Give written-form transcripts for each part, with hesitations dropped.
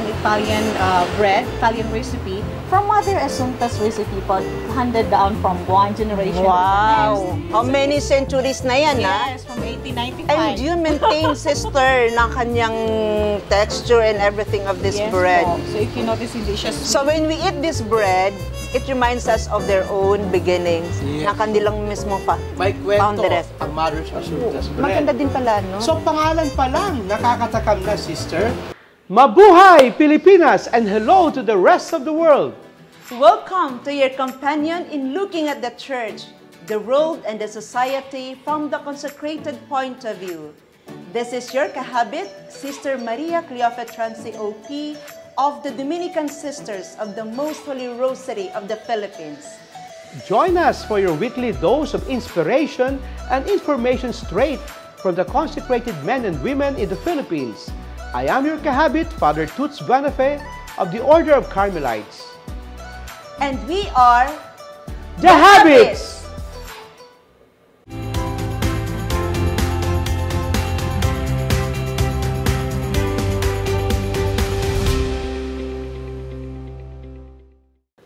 Italian bread, Italian recipe from Mother Assunta's recipe po, handed down from one generation to the Wow! next. How many centuries na yan, ha? Yes, from 1895. And you maintain, sister, na kanyang texture and everything of this Yes bread. po. So if you notice, hindi siya sweet. So when we eat this bread, it reminds us of their own beginnings, Yes. na kanilang mismo May kwento founderess. ang Mother's Assunta's bread. Maganda din pala, no? So pangalan pa lang, nakakatakam na, sister. Mabuhay, Pilipinas, and hello to the rest of the world. Welcome to your companion in looking at the church, the world, and the society from the consecrated point of view. This is your kahabit, Sister Maria Cleofe Transi OP of the Dominican Sisters of the Most Holy Rosary of the Philippines. Join us for your weekly dose of inspiration and information straight from the consecrated men and women in the Philippines. I am your kahabit, Father Toots Buenafe of the Order of Carmelites. And we are The Habits!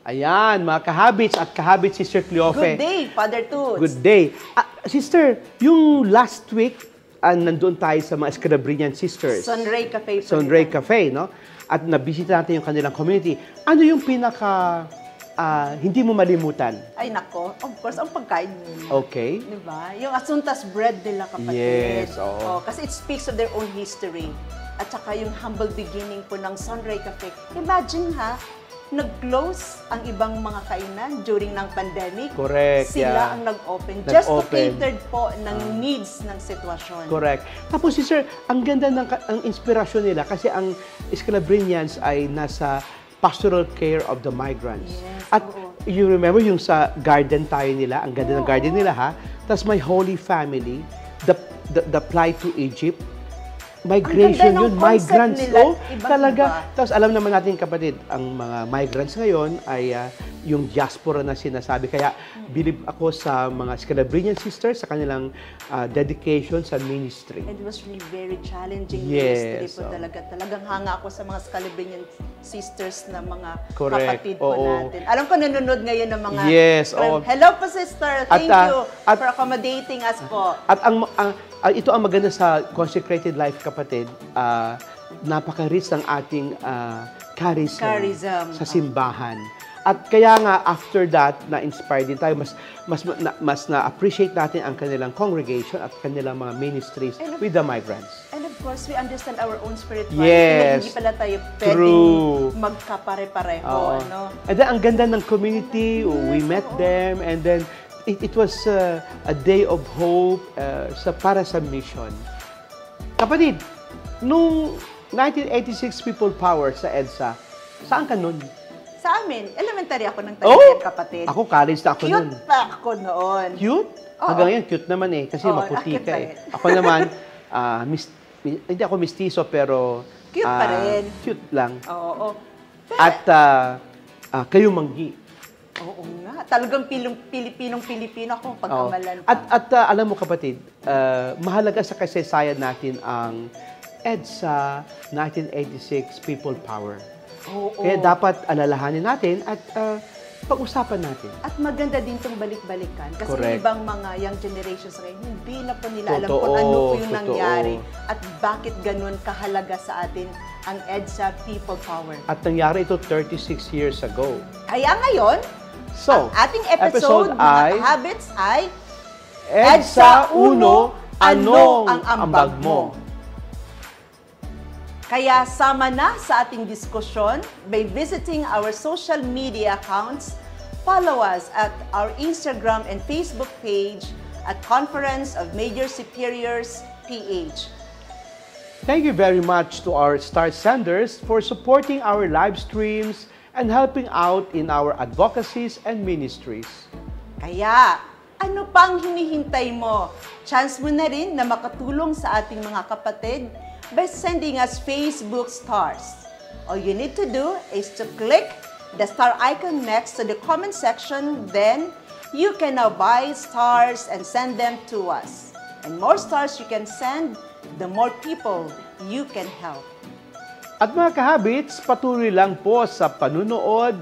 Ayan, mga kahabits at kahabit, Sister Cleofe. Good day, Father Toots. Good day. Sister, yung last week, nandun tayo sa mga Escalabrinian Sisters. Sunray Cafe. po Sunray nila. Cafe, no? At nabisita natin yung kanilang community. Ano yung pinaka hindi mo malimutan? Ay nako, of course, ang pagkain nila. Okay. Diba? Yung Assunta's bread nila, kapatid. Yes, oo. Kasi it speaks of their own history. At saka yung humble beginning po ng Sunray Cafe. Imagine ha, nag-close ang ibang mga kainan during ng pandemic. Correct, Sila yeah. ang nag-open. Just to Nag-open. cater po ng needs ng sitwasyon. Correct. Tapos, Sister, ang ganda ng ang inspirasyon nila kasi ang Escalabrinians ay nasa pastoral care of the migrants. Yes, At oo. you remember yung sa garden tayo nila, ang ganda ng garden nila ha. Tapos my Holy Family, the flight to Egypt, migration Ang ganda ng yun, concept migrants. nila, Oh, iba-iba. talaga. Tapos alam naman natin kapatid, ang mga migrants ngayon ay yung diaspora na sinasabi. Kaya believe ako sa mga Scalabrinian sisters sa kanilang dedication sa ministry. It was really very challenging Yes, ministry po oo. talaga. Talagang hanga ako sa mga Scalabrinian sisters na mga Correct, kapatid po oo. natin. Alam ko nanonood ngayon ng mga... Yes, oo. Hello po, sister. At, Thank you at- for accommodating us po. At ito ang maganda sa Consecrated Life, kapatid. Napaka-rich ng ating charism sa simbahan. At kaya nga, after that, na-inspire din tayo. Mas na-appreciate natin ang kanilang congregation at kanilang mga ministries with the migrants. And of course, we understand our own spirituality. Yes. Hindi pala tayo True. pwedeng magkapare-pareho. Oo. Ano? And then, ang ganda ng community. We met them. And then, it was a day of hope para sa mission. Kapatid, nung 1986 People Power sa EDSA, saan ka nun? Sa amin, elementary ako ng Talian, kapatid. Ako, college na ako nun. Cute pa ako noon. Cute? Oo. Hanggang ngayon, cute naman eh. Kasi Oo, maputi cute ka pa eh. rin. Ako naman, hindi ako mistiso, pero... Cute pa rin. Cute lang. Oo. At kayo manggi. Oo nga. Talagang Pilipinong-Pilipino ako pagkamalan pa. At alam mo kapatid, mahalaga sa kasaysayan natin ang EDSA 1986 People Power. Oo. Kaya dapat alalahanin natin at pag-usapan natin. At maganda din itong balik-balikan. Kasi Correct. yung ibang mga young generations ngayon, hindi na po nila alam Totoo, kung ano po yung totoo. nangyari. At bakit ganun kahalaga sa atin ang EDSA People Power. At nangyari ito 36 years ago. Kaya ngayon, So, ang ating episode, mga habits ay EDSA 1, ano ang ambag mo? Kaya sama na sa ating diskusyon by visiting our social media accounts. Follow us at our Instagram and Facebook page at Conference of Major Superiors PH. Thank you very much to our star senders for supporting our live streams and helping out in our advocacies and ministries. Kaya, ano pang hinihintay mo? Chance mo na rin na makatulong sa ating mga kapatid by sending us Facebook stars. All you need to do is to click the star icon next to the comment section. Then, you can now buy stars and send them to us. And more stars you can send, the more people you can help. At mga kahabits, patuloy lang po sa panunood,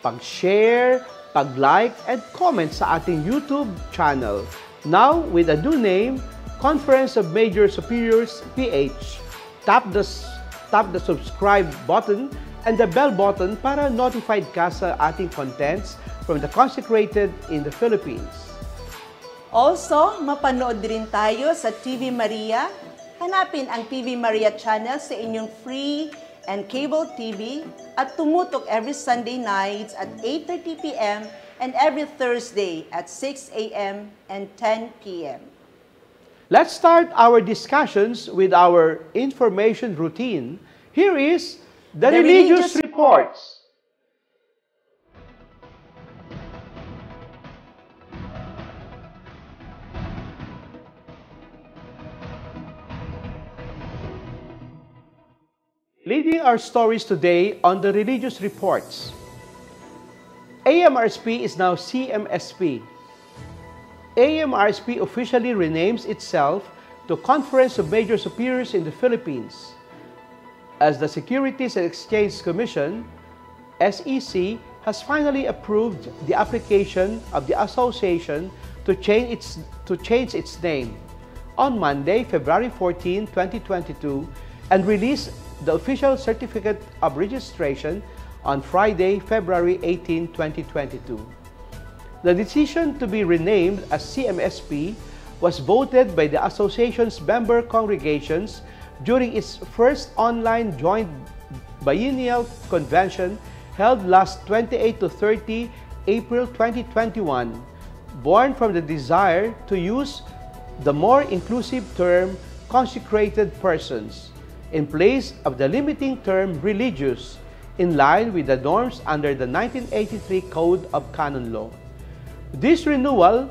pag-share, pag-like, and comment sa ating YouTube channel. Now, with a new name, Conference of Major Superiors PH. Tap the subscribe button and the bell button para notified ka sa ating contents from the consecrated in the Philippines. Also, mapanood din tayo sa TV Maria. Hanapin ang TV Maria channel sa inyong free and cable TV at tumutok every Sunday nights at 8:30 p.m. and every Thursday at 6 a.m. and 10 p.m. Let's start our discussions with our information routine. Here is the Religious Reports. Leading our stories today on the Religious Reports. AMRSP is now CMSP. AMRSP officially renames itself to Conference of Major Superiors in the Philippines, as the Securities and Exchange Commission, SEC, has finally approved the application of the association to change its name on Monday, February 14, 2022, and release the official certificate of registration on Friday, February 18, 2022. The decision to be renamed as CMSP was voted by the association's member congregations during its first online joint biennial convention held last 28 to 30 April 2021, born from the desire to use the more inclusive term consecrated persons in place of the limiting term religious, in line with the norms under the 1983 Code of Canon Law. This renewal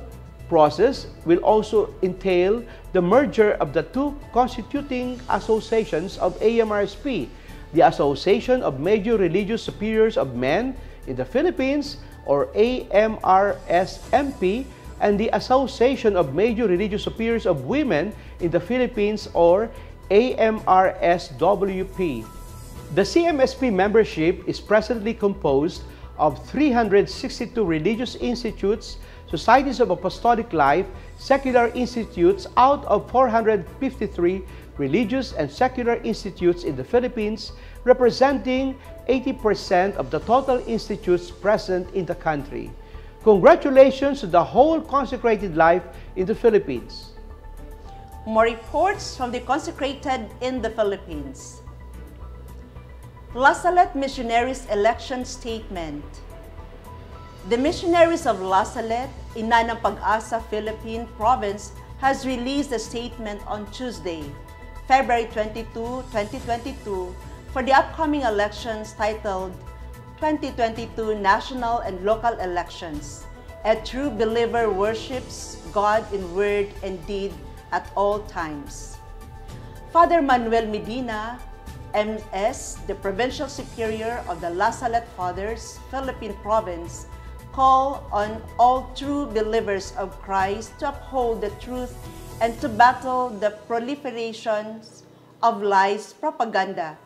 process will also entail the merger of the two constituting associations of AMRSP, the Association of Major Religious Superiors of Men in the Philippines, or AMRSMP, and the Association of Major Religious Superiors of Women in the Philippines, or AMRSWP. The CMSP membership is presently composed of 362 religious institutes, societies of apostolic life, secular institutes out of 453 religious and secular institutes in the Philippines, representing 80% of the total institutes present in the country. Congratulations to the whole consecrated life in the Philippines. More reports from the consecrated in the Philippines. La Salette Missionaries Election Statement. The missionaries of La Salette, Ina ng Pag-asa, Philippine Province, has released a statement on Tuesday, February 22, 2022, for the upcoming elections titled 2022 National and Local Elections. A true believer worships God in word and deed at all times. Father Manuel Medina, MS, the Provincial Superior of the La Salette Fathers, Philippine Province, call on all true believers of Christ to uphold the truth and to battle the proliferations of lies, propaganda,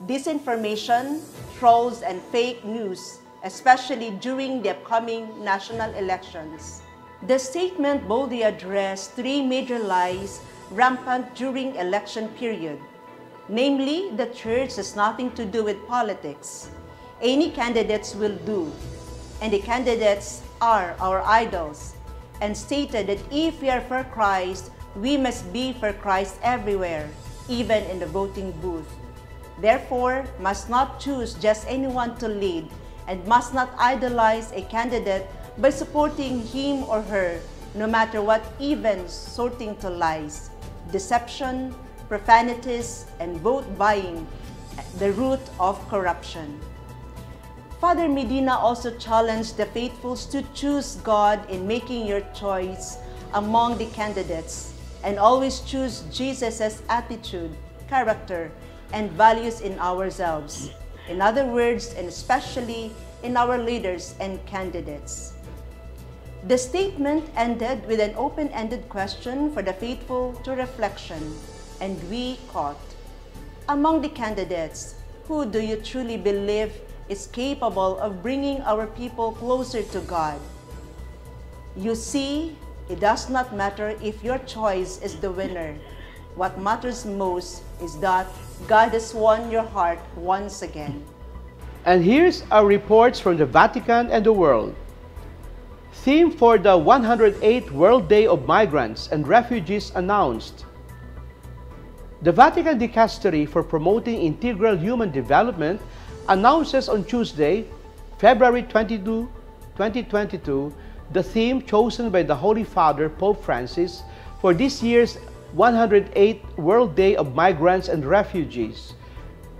disinformation, trolls, and fake news, especially during the upcoming national elections. The statement boldly addressed three major lies rampant during election period. Namely, the church has nothing to do with politics. Any candidates will do, and the candidates are our idols, and stated that if we are for Christ, we must be for Christ everywhere, even in the voting booth. Therefore, must not choose just anyone to lead, and must not idolize a candidate by supporting him or her, no matter what, even sorting to lies, deception, profanities, and vote buying, the root of corruption. Father Medina also challenged the faithfuls to choose God in making your choice among the candidates, and always choose Jesus' attitude, character, and values in ourselves. In other words, and especially in our leaders and candidates. The statement ended with an open-ended question for the faithful to reflection, and we quote, among the candidates, who do you truly believe is capable of bringing our people closer to God? You see, it does not matter if your choice is the winner. What matters most is that God has won your heart once again. And here's our reports from the Vatican and the world. Theme for the 108th World Day of Migrants and Refugees announced. The Vatican Dicastery for Promoting Integral Human Development announces on Tuesday, February 22, 2022, the theme chosen by the Holy Father, Pope Francis, for this year's 108th World Day of Migrants and Refugees,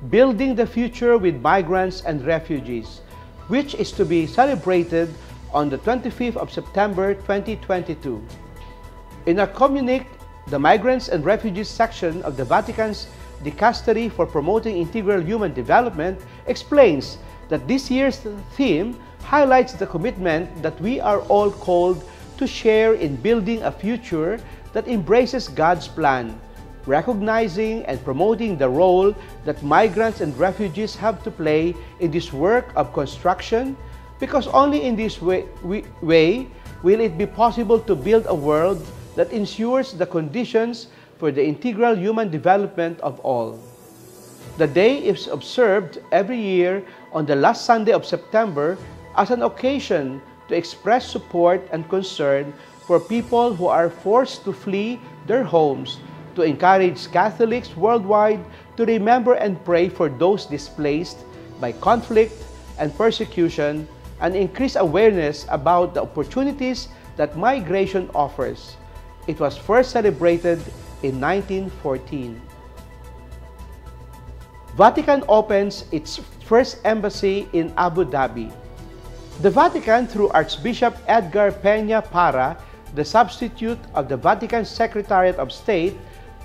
Building the Future with Migrants and Refugees, which is to be celebrated on the 25th of September 2022. In a communique, the Migrants and Refugees section of the Vatican's Dicastery for Promoting Integral Human Development explains that this year's theme highlights the commitment that we are all called to share in building a future that embraces God's plan, recognizing and promoting the role that migrants and refugees have to play in this work of construction, because only in this way will it be possible to build a world that ensures the conditions for the integral human development of all. The day is observed every year on the last Sunday of September as an occasion to express support and concern for people who are forced to flee their homes, to encourage Catholics worldwide to remember and pray for those displaced by conflict and persecution, and increase awareness about the opportunities that migration offers. It was first celebrated in 1914. Vatican opens its first embassy in Abu Dhabi. The Vatican, through Archbishop Edgar Peña Para, the substitute of the Vatican Secretariat of State,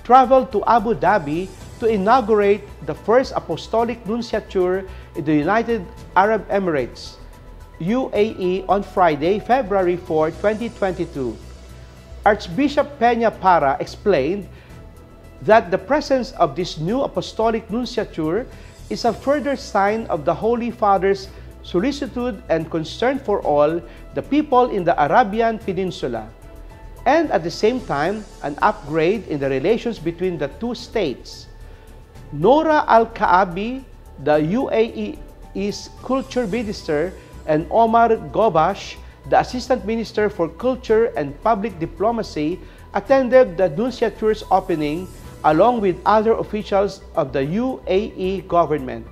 traveled to Abu Dhabi to inaugurate the first apostolic nunciature in the United Arab Emirates, UAE, on Friday, February 4, 2022. Archbishop Peña Para explained that the presence of this new apostolic nunciature is a further sign of the Holy Father's solicitude and concern for all the people in the Arabian Peninsula, and at the same time, an upgrade in the relations between the two states. Nora Al-Kaabi, the UAE's culture minister, and Omar Gobash, the Assistant Minister for Culture and Public Diplomacy, attended the nunciature's opening along with other officials of the UAE government.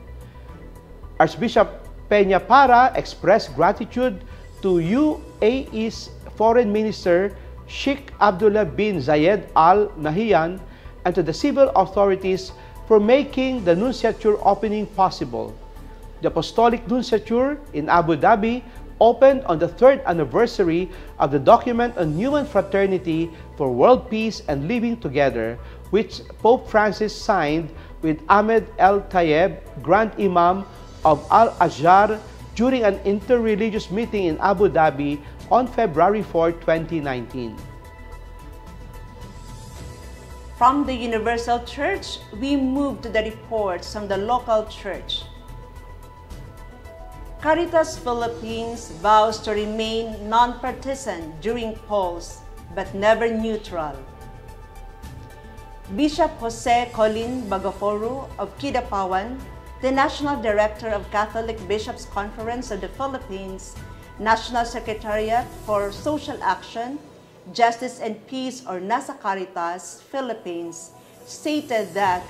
Archbishop Peña Para expressed gratitude to UAE's Foreign Minister Sheikh Abdullah bin Zayed Al Nahyan and to the civil authorities for making the nunciature opening possible. The Apostolic Nunciature in Abu Dhabi opened on the 3rd anniversary of the Document on Human Fraternity for World Peace and Living Together, which Pope Francis signed with Ahmed El Tayeb, Grand Imam of Al-Azhar, during an interreligious meeting in Abu Dhabi on February 4, 2019. From the Universal Church, we move to the reports from the local church. Caritas Philippines vows to remain non-partisan during polls, but never neutral. Bishop Jose Colin Bagaforo of Kidapawan, the National Director of Catholic Bishops' Conference of the Philippines, National Secretariat for Social Action, Justice and Peace, or NASA Caritas Philippines, stated that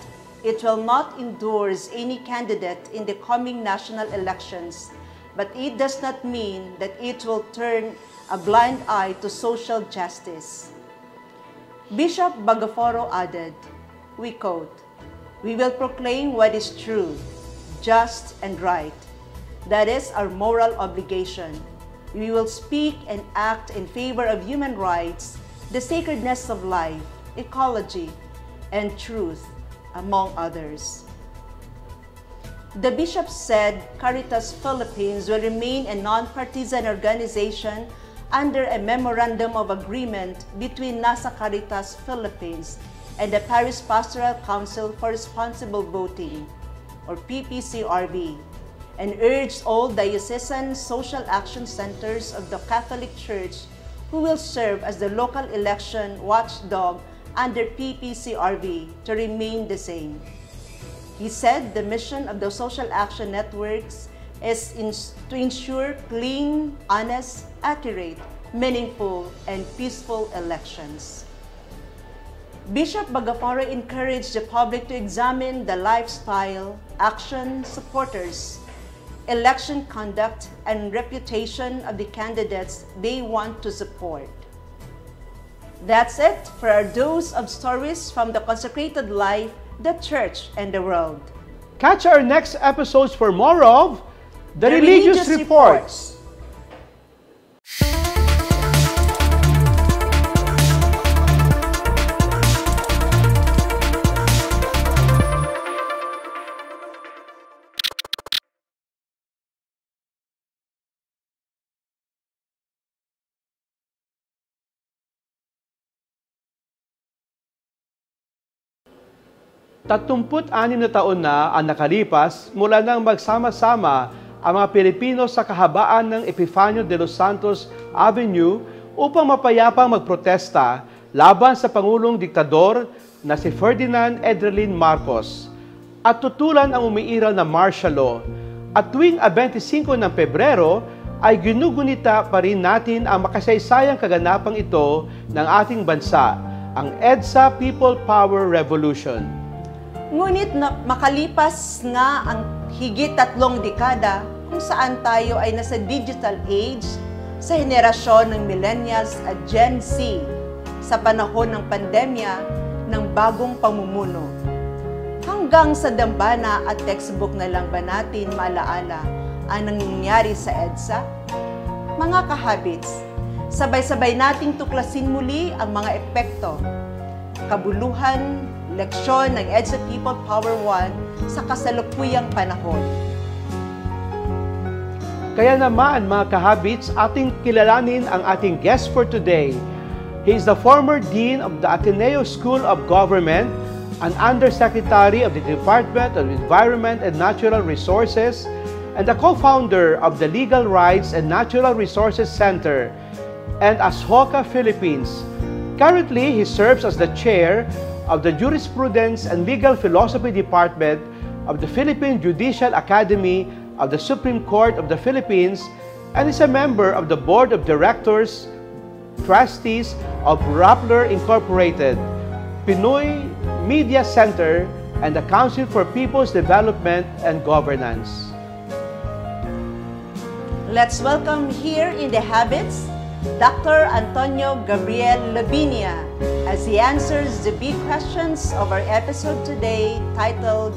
it will not endorse any candidate in the coming national elections, but it does not mean that it will turn a blind eye to social justice. Bishop Bagaforo added, we quote, "We will proclaim what is true, just and right. That is our moral obligation. We will speak and act in favor of human rights, the sacredness of life, ecology, and truth, among others." The bishop said Caritas Philippines will remain a non-partisan organization under a memorandum of agreement between NASA Caritas Philippines and the Paris Pastoral Council for Responsible Voting. or PPCRB, and urged all diocesan social action centers of the Catholic Church who will serve as the local election watchdog under PPCRB to remain the same. He said the mission of the social action networks is to ensure clean, honest, accurate, meaningful, and peaceful elections. Bishop Bagafaro encouraged the public to examine the lifestyle, action, supporters, election conduct, and reputation of the candidates they want to support. That's it for our dose of stories from the consecrated life, the church, and the world. Catch our next episodes for more of The Religious Reports. Tatlumput-anim na taon na ang nakalipas mula nang magsama-sama ang mga Pilipino sa kahabaan ng Epifanio de los Santos Avenue upang mapayapang magprotesta laban sa Pangulong Diktador na si Ferdinand Edrelin Marcos at tutulan ang umiiral na martial law. At tuwing 25 ng Pebrero ay ginugunita pa rin natin ang makasaysayang kaganapang ito ng ating bansa, ang EDSA People Power Revolution. Ngunit makalipas nga ang higit 3 dekada kung saan tayo ay nasa digital age sa henerasyon ng millennials at Gen Z sa panahon ng pandemya ng bagong pamumuno. Hanggang sa dambana at textbook na lang ba natin maalaala ang nangyayari sa EDSA? Mga kahabits, sabay-sabay nating tuklasin muli ang mga epekto, kabuluhan, leksyon ng EDSA People Power 1 sa kasalukuyang panahon. Kaya naman mga kahabits, ating kilalanin ang ating guest for today. He is the former Dean of the Ateneo School of Government, an Undersecretary of the Department of Environment and Natural Resources, and the co-founder of the Legal Rights and Natural Resources Center and ASHOCA Philippines. Currently, he serves as the chair of the Jurisprudence and Legal Philosophy Department of the Philippine Judicial Academy of the Supreme Court of the Philippines and is a member of the Board of Directors, Trustees of Rappler Incorporated, Pinoy Media Center, and the Council for People's Development and Governance. Let's welcome here in the Habits, Dr. Antonio Gabriel Lavinia, as he answers the big questions of our episode today titled,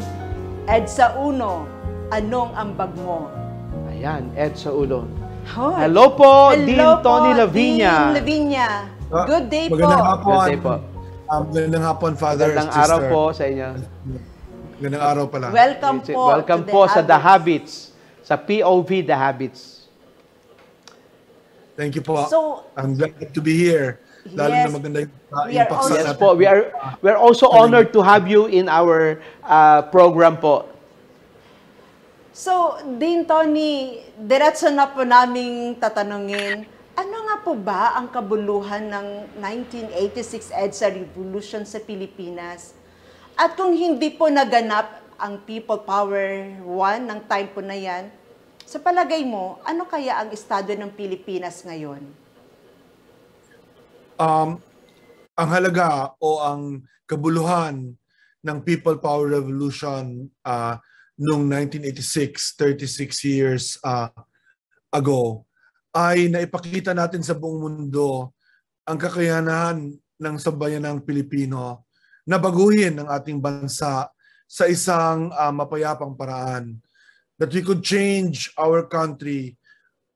EDSA Uno, Anong Ambag Mo? Ayan, EDSA Uno. Hi. Hello po, Hello Dean po, Tony Lavinia. Dean Lavinia. Good day po. Magandang hapon. Good day po. Magandang hapon, Father. Magandang Sister. araw po sa inyo. Magandang araw pala. Welcome po. Welcome to po sa The Habits. Habits, sa POV The Habits. Thank you po. So, I'm glad to be here. Lalo Yes, na maganda yung we are impaksa also- Yes natin. po, we're also honored to have you in our program po. So, Dean Tony, diretso na po naming tatanungin, ano nga po ba ang kabuluhan ng 1986 EDSA Revolution sa Pilipinas? At kung hindi po naganap ang People Power 1 ng time po na yan, sa palagay mo, ano kaya ang estado ng Pilipinas ngayon? Ang halaga o ang kabuluhan ng People Power Revolution noong 1986, 36 years ago, ay naipakita natin sa buong mundo ang kakayanan ng sambayanang Pilipino na baguhin ang ating bansa sa isang mapayapang paraan. That we could change our country,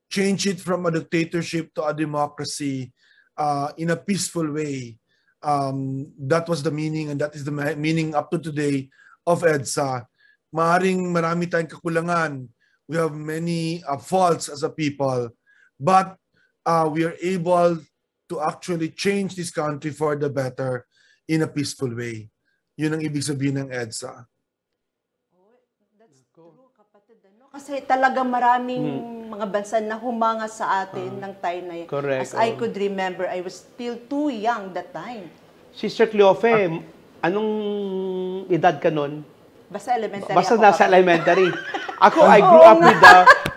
change it from a dictatorship to a democracy in a peaceful way. That was the meaning, and that is the meaning up to today of EDSA. Maaring marami tayong kakulangan. We have many faults as a people, but we are able to actually change this country for the better in a peaceful way. Yun ang ibig sabihin ng EDSA. Kasi talaga maraming mga bansa na humanga sa atin ng time na yun. Correct, As I could remember, I was still too young that time. Sister Cleofe, anong edad ka nun? Basta elementary Basta ako. nasa elementary. Ako, I grew up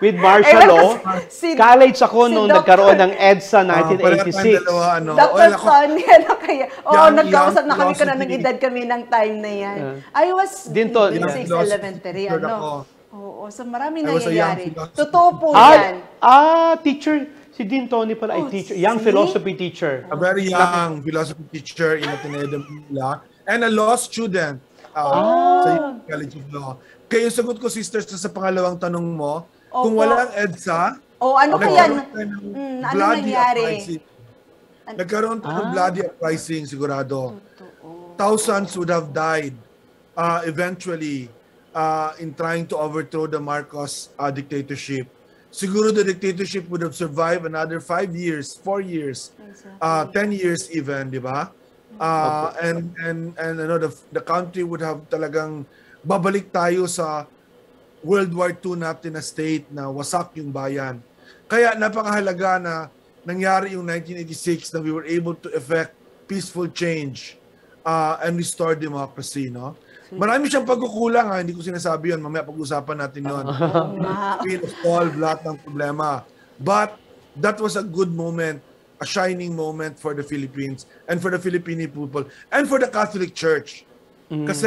with martial law. College ako nung nagkaroon ng EDSA 1986. Dr. Sonny, ano kaya? Oo, Young nagkausap na kami na philosophy. nag-edad kami ng time na yan. I was Din to, grade young 6 elementary, philosophy ano? Oo, so maraming I was a young nangyayari. philosophy. Totoo po yan. Teacher. Si Dean Tony pala ay teacher. Young see? philosophy teacher. A very young philosophy teacher in Ateneo de Manila and a law student sa College of Law. Kaya yung sagot ko, sisters, sa pangalawang tanong mo, kung Opo. walang EDSA, Ano kaya? nagkaroon tayo ng Ano bloody nangyari? uprising. Nagkaroon tayo ng bloody uprising, sigurado. Thousands would have died eventually in trying to overthrow the Marcos dictatorship. Siguro the dictatorship would have survived another 5 years, 4 years, 10 years even, di ba? And ano, the country would have talagang babalik tayo sa World War II natin na state na wasak yung bayan. Kaya napakahalaga na nangyari yung 1986 na we were able to effect peaceful change and restore democracy, no? Marami siyang pagkukulang, hindi ko sinasabi yun. Mamaya pag-usapan natin yun. We solve lahat ng problema. But that was a good moment, a shining moment for the Philippines and for the Filipino people and for the Catholic Church. Kasi,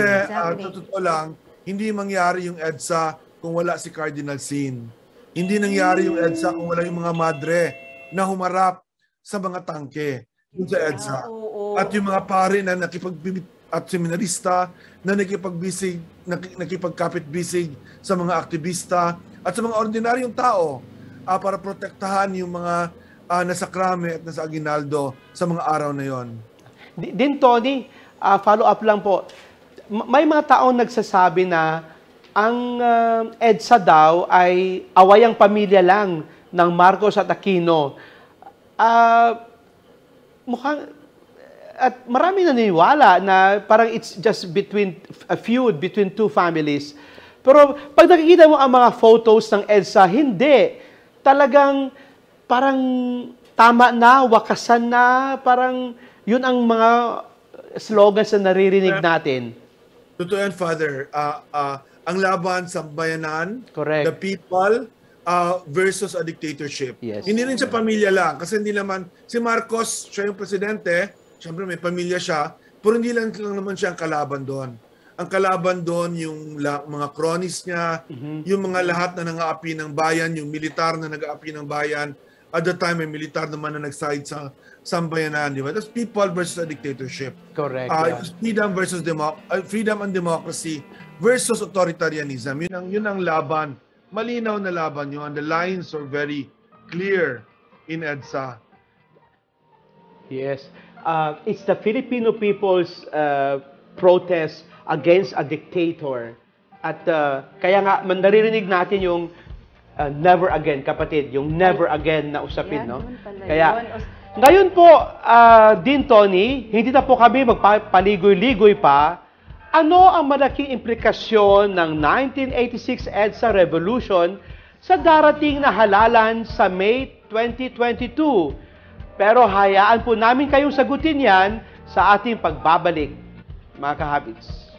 totoo lang, hindi mangyari yung EDSA kung wala si Cardinal Sin. Hindi nangyari yung EDSA kung wala yung mga madre na humarap sa mga tangke dun sa EDSA. At yung mga pare na at seminarista na nakipagkapit-bisig sa mga aktivista at sa mga ordinaryong tao para protektahan yung mga nasa Krame at nasa Aguinaldo sa mga araw na yon. Din Tony, follow up lang po. May mga taong nagsasabi na ang EDSA daw ay awayang pamilya lang ng Marcos at Aquino. Mukhang at marami naniniwala na parang it's just a feud between two families. Pero pag nakikita mo ang mga photos ng EDSA, hindi. Talagang parang tama na, wakasan na, parang yun ang mga slogans na naririnig natin. Totoo yan, Father. Ang laban sa bayanan, Correct. the people, versus a dictatorship. Yes. Hindi rin sa pamilya lang. Kasi hindi naman, si Marcos, siya yung presidente, siyempre may pamilya siya, pero hindi lang naman siya ang kalaban doon. Ang kalaban doon yung mga cronies niya, yung mga lahat na nang-aapi ng bayan, yung militar na nag-aapi ng bayan. At the time, may militar naman na nag-side sa sambayanan, di ba? That's people versus a dictatorship. Correct. It was freedom and democracy versus authoritarianism. Yun ang laban. Malinaw na laban yun. The lines are very clear in EDSA. Yes. It's the Filipino people's protest against a dictator. At kaya nga, naririnig natin yung never again, kapatid, yung never again na usapin, no? Kaya, ngayon po, Dean Tony, hindi na po kami magpaligoy-ligoy pa. Ano ang malaking implikasyon ng 1986 EDSA Revolution sa darating na halalan sa May 2022? Pero hayaan po namin kayong sagutin yan sa ating pagbabalik, mga kahabits.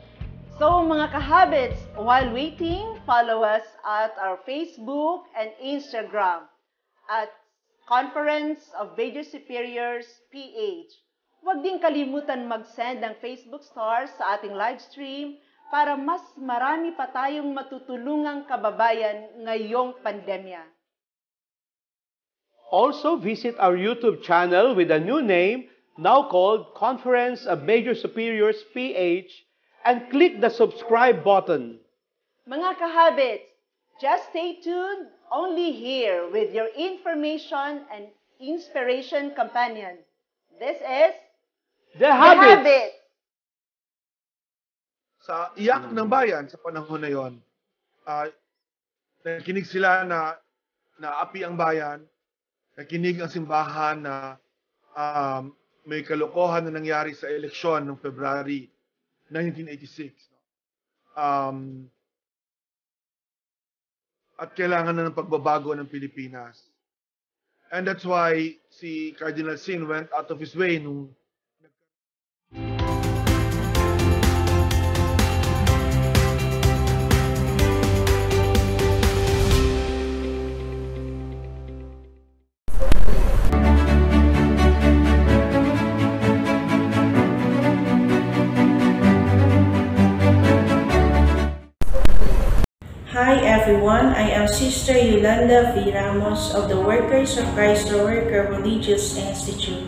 So mga kahabits, while waiting, follow us at our Facebook and Instagram at Conference of Major Superiors PH. Huwag din kalimutan mag-send ng Facebook stars sa ating live stream para mas marami pa tayong matutulungang kababayan ngayong pandemya. Also, visit our YouTube channel with a new name, now called Conference of Major Superiors PH, and click the subscribe button. Mga kahabits, just stay tuned only here with your information and inspiration companion. This is The Habit! Sa iyak ng bayan sa panahon na yon, nakinig sila na naapi ang bayan, nakinig ang simbahan na may kalokohan na nangyari sa eleksyon noong February 1986. at kailangan na ng pagbabago ng Pilipinas. And that's why si Cardinal Sin went out of his way nung Hi everyone, I am Sister Yolanda V. Ramos of the Workers of Christ the Worker Religious Institute.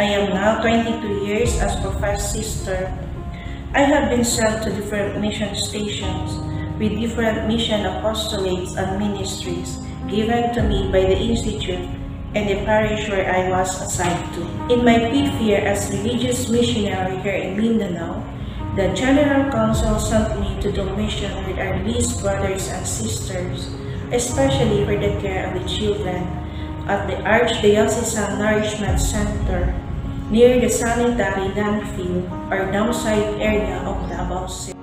I am now 22 years as professed sister. I have been sent to different mission stations with different mission apostolates and ministries given to me by the Institute and the parish where I was assigned to. In my fifth year as religious missionary here in Mindanao, the General Council sent me to do mission with our least brothers and sisters, especially for the care of the children, at the Archdiocesan Nourishment Center near the sanitary landfill or downside area of Davao City.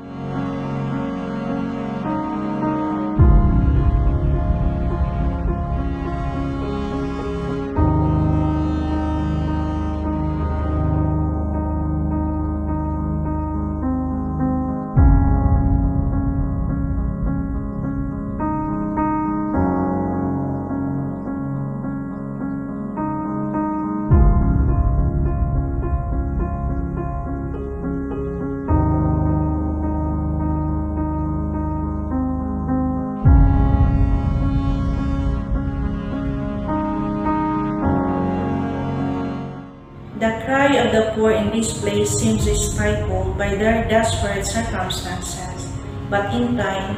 The cry of the poor in this place seems stifled by their desperate circumstances, but in time,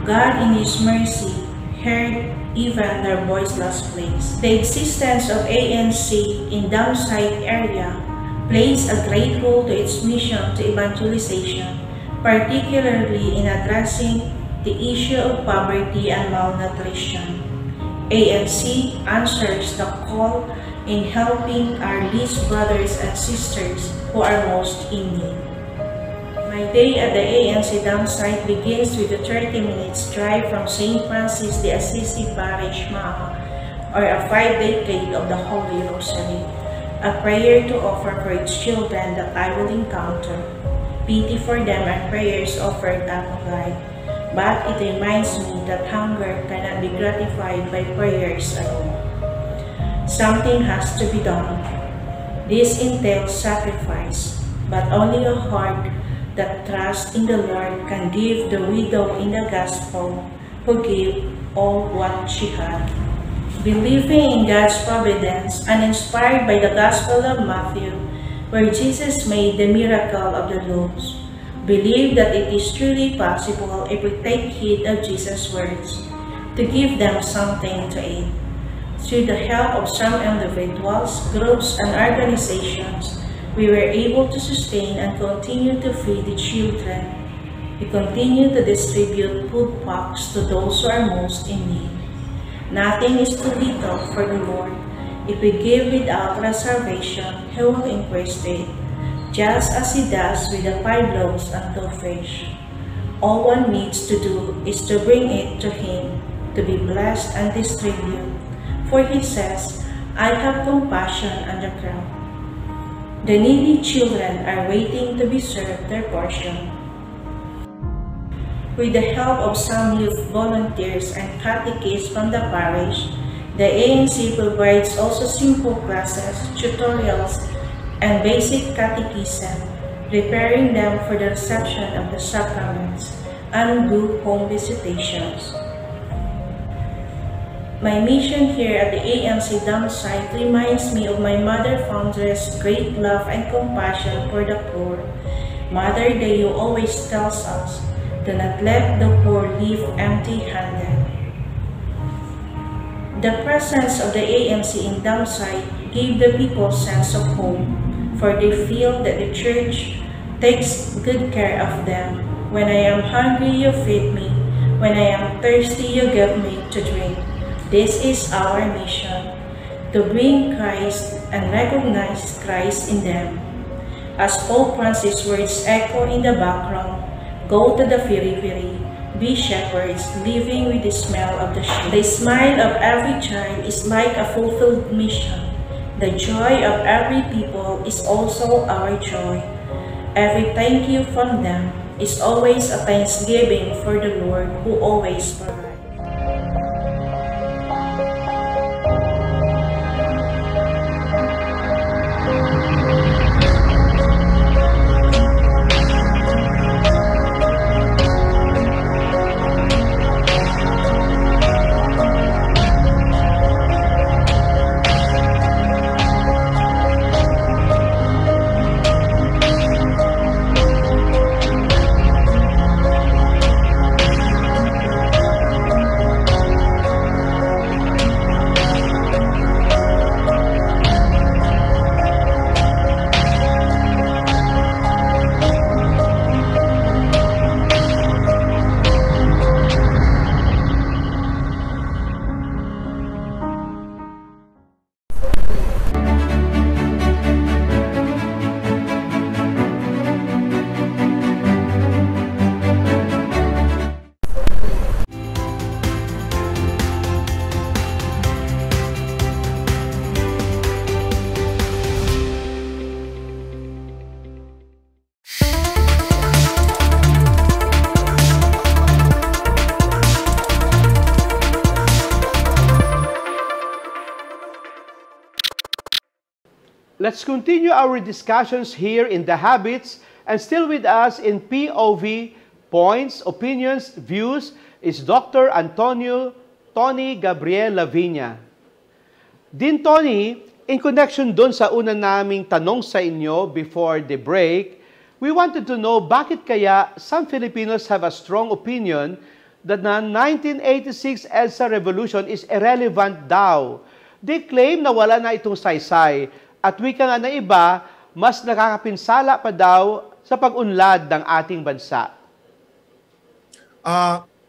God in His mercy heard even their voiceless pleas. The existence of ANC in downside area plays a great role to its mission to evangelization, particularly in addressing the issue of poverty and malnutrition. ANC answers the call in helping our least brothers and sisters who are most in need. My day at the ANC downside begins with a 30 minutes drive from St. Francis de Assisi Parish, Maha, or a 5-day decade of the Holy Rosary, a prayer to offer for its children that I will encounter, pity for them and prayers offered at night. But it reminds me that hunger cannot be gratified by prayers alone. Something has to be done. This entails sacrifice, but only a heart that trusts in the Lord can give the widow in the gospel who gave all what she had. Believing in God's providence and inspired by the Gospel of Matthew, where Jesus made the miracle of the loaves, believe that it is truly possible if we take heed of Jesus' words to give them something to eat. Through the help of some individuals, groups, and organizations, we were able to sustain and continue to feed the children. We continue to distribute food packs to those who are most in need. Nothing is too little for the Lord. If we give without reservation, He will increase it, just as He does with the 5 loaves and 2 fish. All one needs to do is to bring it to Him, to be blessed and distribute. For He says, I have compassion on the crowd. The needy children are waiting to be served their portion. With the help of some youth volunteers and catechists from the parish, the ANC provides also simple classes, tutorials, and basic catechism, preparing them for the reception of the sacraments and group home visitations. My mission here at the ANC downside reminds me of my Mother Founder's great love and compassion for the poor. Mother Deo always tells us, do not let the poor leave empty-handed. The presence of the ANC in downside gave the people a sense of hope, for they feel that the church takes good care of them. When I am hungry, you feed me. When I am thirsty, you give me to drink. This is our mission, to bring Christ and recognize Christ in them. As Pope Francis' words echo in the background, go to the periphery, be shepherds, living with the smell of the sheep. The smile of every child is like a fulfilled mission. The joy of every people is also our joy. Every thank you from them is always a thanksgiving for the Lord who always provides. Let's continue our discussions here in The Habits, and still with us in POV, Points, Opinions, Views, is Dr. Antonio Tony Gabriel Lavinia. Din Tony, in connection doon sa una naming tanong sa inyo before the break, we wanted to know bakit kaya some Filipinos have a strong opinion that the 1986 EDSA revolution is irrelevant daw. They claim na wala na itong saysay at wika nga na iba, mas nakakapinsala pa daw sa pag-unlad ng ating bansa.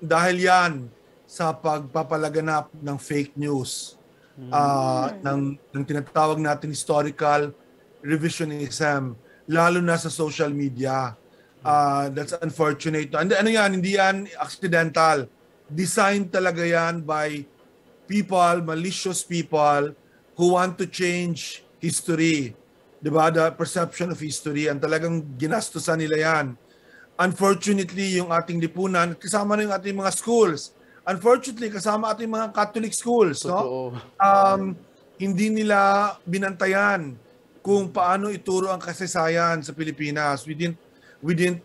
Dahil yan sa pagpapalaganap ng fake news, ng tinatawag natin historical revisionism, lalo na sa social media. That's unfortunate. And ano yan, hindi yan accidental. Designed talaga yan by people, malicious people who want to change history. Diba? The perception of history. Ang talagang ginastusan nila yan. Unfortunately, yung ating lipunan, kasama na yung ating mga schools. Unfortunately, kasama ating mga Catholic schools. No? Hindi nila binantayan kung paano ituro ang kasaysayan sa Pilipinas. We didn't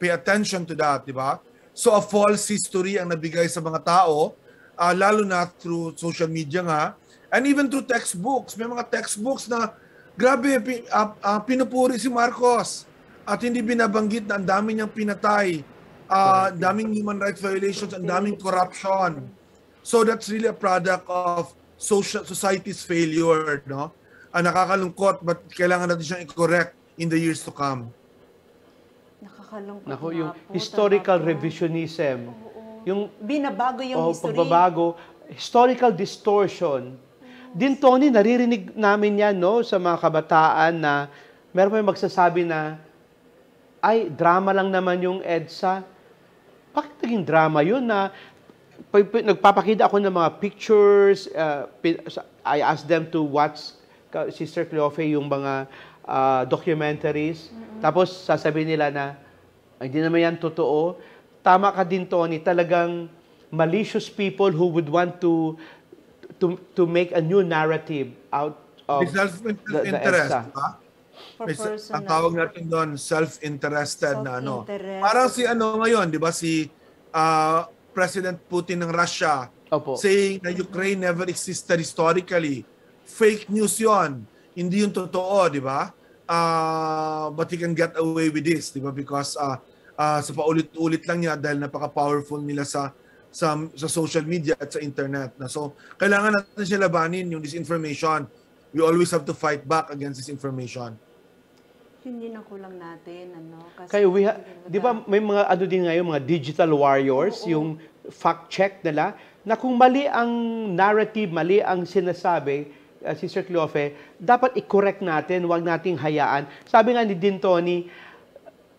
pay attention to that, di ba? So a false history ang nabigay sa mga tao, lalo na through social media nga, and even through textbooks. May mga textbooks na grabe, pinupuri si Marcos at hindi binabanggit na ang dami niyang pinatay, daming human rights violations, ang daming corruption. So that's really a product of society's failure, no? Nakakalungkot, but kailangan natin siyang i-correct in the years to come. Nakakalungkot. Naku, yung historical revisionism, yung binabago yung history. Pagbabago, historical distortion. Din, Tony, naririnig namin yan, no, sa mga kabataan na meron pa yung magsasabi na, ay, drama lang naman yung EDSA. Bakit naging drama yun na nagpapakita ako ng mga pictures, I asked them to watch, Sister Cleofe, yung mga documentaries. Tapos sasabihin nila na, hindi naman yan totoo. Tama ka din, Tony, talagang malicious people who would want to make a new narrative out of self-interest, diba? Ang tawag natin doon, self-interested na ano. Parang si ano ngayon, di ba, si President Putin ng Russia saying na Ukraine never existed historically. Fake news yon, hindi yung totoo, di ba? But he can get away with this, di ba? Because sa paulit-ulit lang niya dahil napaka-powerful nila sa social media at sa internet. So, kailangan natin siya labanin yung disinformation. We always have to fight back against disinformation. Hindi na kulang natin, ano? Kasi kaya di ba may mga ano din ngayon, mga digital warriors, yung fact check nila, na kung mali ang narrative, mali ang sinasabi, Sister Cleofe, dapat i-correct natin, huwag nating hayaan. Sabi nga ni Din Tony,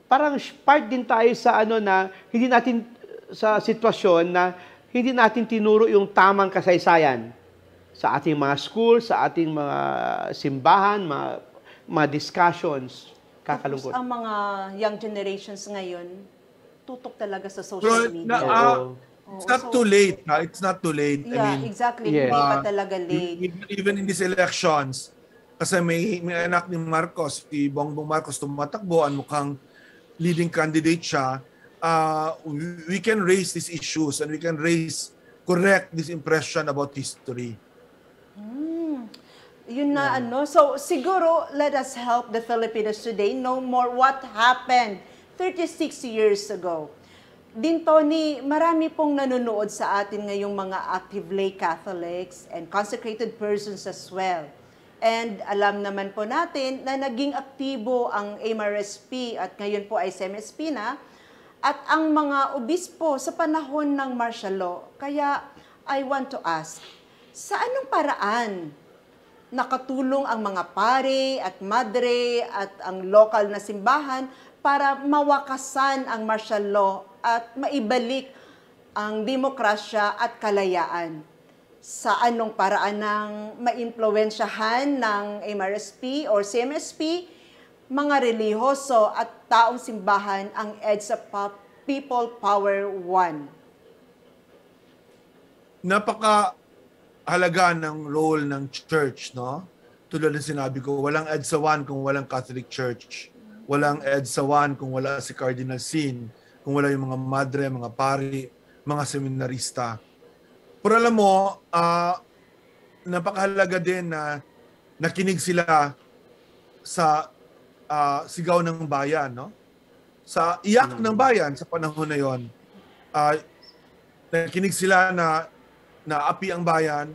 parang part din tayo sa ano na hindi natin sa sitwasyon na hindi natin tinuro yung tamang kasaysayan sa ating mga school, sa ating mga simbahan, mga discussions. Kakalungkot. Tapos ang mga young generations ngayon, tutok talaga sa social Pero, media. it's not too late. It's not too late. Yeah, exactly. Hindi pa talaga late. Even in these elections, kasi may anak ni Marcos, si Bongbong Marcos tumatakbo, mukhang leading candidate siya. We can raise these issues and we can correct this impression about history. Yun na So siguro, let us help the Filipinos today know more what happened 36 years ago. Din, Tony, marami pong nanonood sa atin ngayong mga active lay Catholics and consecrated persons as well. And alam naman po natin na naging aktibo ang MRSP at ngayon po ay CMSP na at ang mga obispo sa panahon ng martial law. Kaya I want to ask, sa anong paraan nakatulong ang mga pare at madre at ang lokal na simbahan para mawakasan ang martial law at maibalik ang demokrasya at kalayaan? Sa anong paraan ng maimpluwensyahan ng MRSP or CMSP, mga relihiyoso at taong simbahan ang EDSA People Power 1? Napakahalaga ng role ng church, no? Tulad ng sinabi ko, walang EDSA 1 kung walang Catholic Church. Walang EDSA 1 kung wala si Cardinal Sin, kung wala yung mga madre, mga pari, mga seminarista. Pero alam mo, napakahalaga din na nakinig sila sa sigaw ng bayan, no? Sa iyak ng bayan sa panahon na yon. Nakinig sila na naapi ang bayan,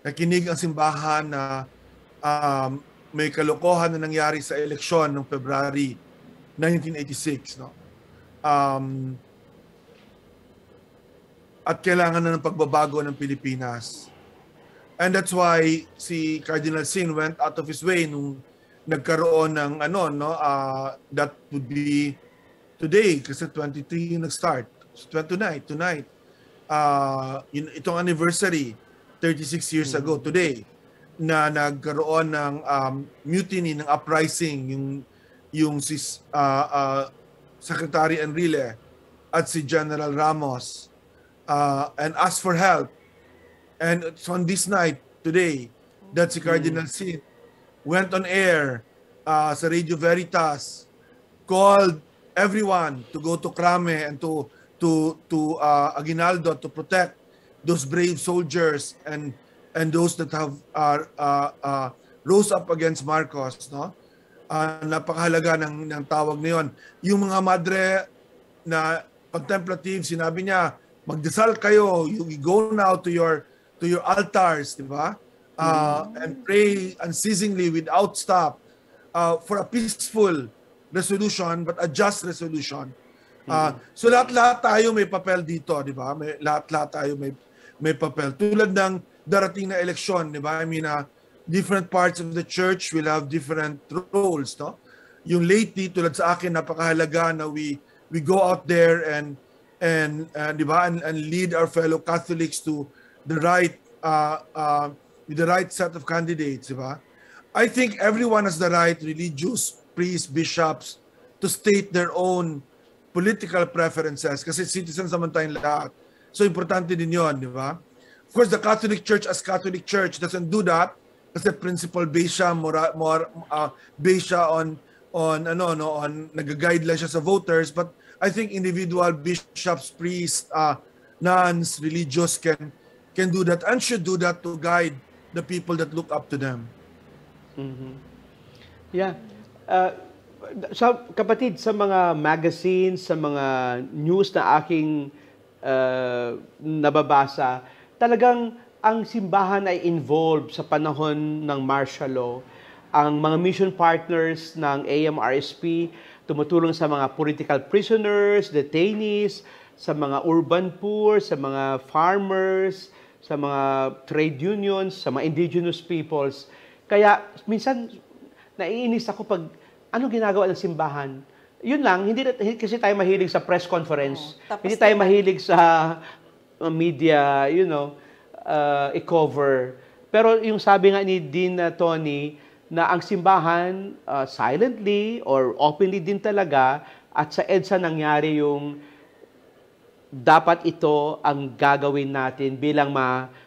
nakinig ang simbahan na may kalokohan na nangyari sa eleksyon noong February 1986, no? At kailangan na ng pagbabago ng Pilipinas. And that's why si Cardinal Sin went out of his way nung nagkaroon ng that would be today kasi 23 yung nag-start. So tonight itong anniversary 36 years ago today na nagkaroon ng mutiny, ng uprising yung si Secretary Enrile at si General Ramos and asked for help. And it's on this night today that si Cardinal Sin went on air sa Radio Veritas, called everyone to go to Krame and to Aguinaldo to protect those brave soldiers and those that have rose up against Marcos, no? Napakahalaga ng tawag na yon. Yung mga madre na contemplative, sinabi niya, magdasal kayo, you go now to your altars, di ba? And pray unceasingly without stop for a peaceful resolution, but a just resolution. So lahat-lahat tayo may papel dito, di ba? Lahat-lahat tayo may papel. Tulad ng darating na eleksyon, di ba? I mean, different parts of the church will have different roles, no? Yung lately, tulad sa akin, napakahalaga na we go out there and di ba, and lead our fellow Catholics to the right set of candidates, di ba? I think everyone has the right, religious, priests, bishops, to state their own political preferences kasi citizens naman tayong lahat. So importante din yon, di ba? Of course, the Catholic Church as Catholic Church doesn't do that kasi principle based siya, based siya on nag-guide lang siya sa voters, but I think individual bishops, priests, nuns, religious can do that and should do that to guide the people that look up to them. Yeah. Kapatid, sa mga magazines, sa mga news na aking nababasa, talagang ang simbahan ay involved sa panahon ng martial law. Ang mga mission partners ng AMRSP tumutulong sa mga political prisoners, detainees, sa mga urban poor, sa mga farmers, sa mga trade unions, sa mga indigenous peoples. Kaya minsan naiinis ako pag ano ginagawa ng simbahan. yun lang, hindi kasi tayo mahilig sa press conference. Tapos Hindi tayo mahilig sa media, i-cover. Pero yung sabi nga ni Dean Tony, na ang simbahan silently or openly din talaga, at sa EDSA nangyari yung dapat ito ang gagawin natin bilang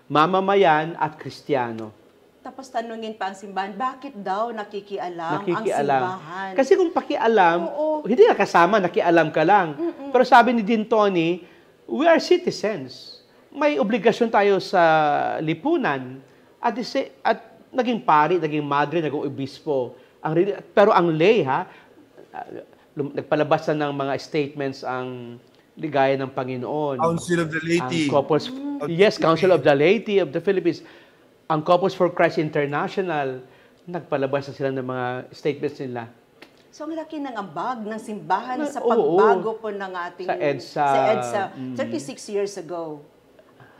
mamamayan at Kristiyano. Tapos tanungin pa ang simbahan, bakit daw nakikialam ang simbahan? Kasi kung pakialam, hindi na kasama, nakialam ka lang. Pero sabi ni Dean Tony, we are citizens. May obligasyon tayo sa lipunan. At naging pari, naging madre, naging obispo. Pero ang lay, nagpalabas na ng mga statements ang ligaya ng Panginoon. Council of the Laity. Council of the Laity of the Philippines. Ang Couples for Christ International, nagpalabas na sila ng mga statements nila. So, ang laki ng ambag ng simbahan sa pagbago po ng ating... Sa EDSA. 36 years ago.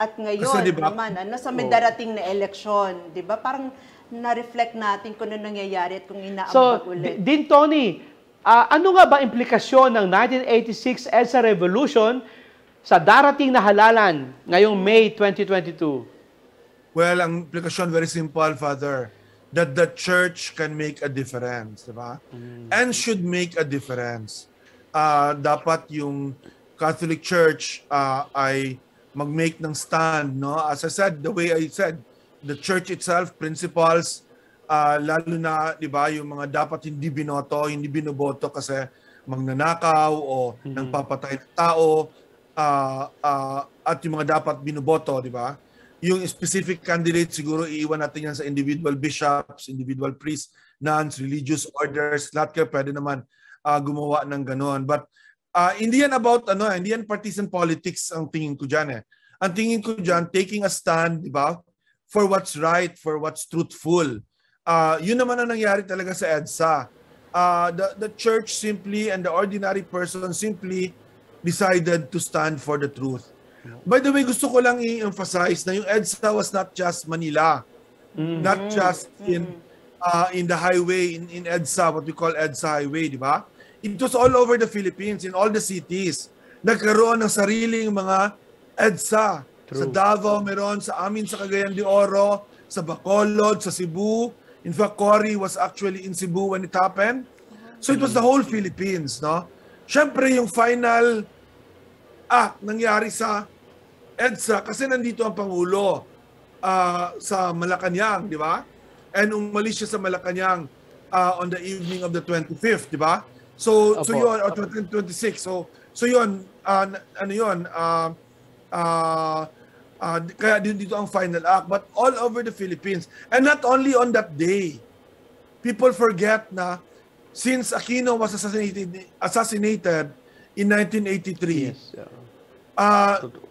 At ngayon naman, sa may darating na eleksyon, di ba? Parang na-reflect natin kung ano nangyayari at kung inaambag ulit. Dean Tony, ano nga ba implikasyon ng 1986 EDSA Revolution sa darating na halalan ngayong May 2022? Well, ang implikasyon very simple, Father, that the church can make a difference, di ba? And should make a difference. Dapat yung Catholic Church ay mag-make ng stand, no? As I said, the way I said, the church itself, principles, lalo na, di ba, yung mga dapat hindi binoto, hindi binoboto kasi magnanakaw o nagpapatay ng tao, at yung mga dapat binoboto, di ba? Yung specific candidate, siguro iiwan natin yan sa individual bishops, individual priests, nuns, religious orders, lahat kayo pwede naman gumawa ng gano'n. But hindi yan about, hindi yan partisan politics ang tingin ko dyan eh. Ang tingin ko dyan, taking a stand, di ba, for what's right, for what's truthful. Yun naman ang nangyari talaga sa EDSA. The church simply and the ordinary person simply decided to stand for the truth. By the way, gusto ko lang i-emphasize na yung EDSA was not just Manila, not just in the highway, in EDSA, what we call EDSA Highway, di ba? It was all over the Philippines, in all the cities. Nagkaroon ng sariling mga EDSA. True. Sa Davao, meron, sa amin sa Cagayan de Oro, sa Bacolod, sa Cebu. In fact, Cory was actually in Cebu when it happened. So it was the whole Philippines, no? Siyempre, yung final nangyari sa EDSA kasi nandito ang Pangulo sa Malacanang, di ba? And umalis siya sa Malacanang on the evening of the 25th, di ba? So yun, or 2026. So yun, kaya dito ang final act. But all over the Philippines, and not only on that day, people forget na since Aquino was assassinated in 1983, yes,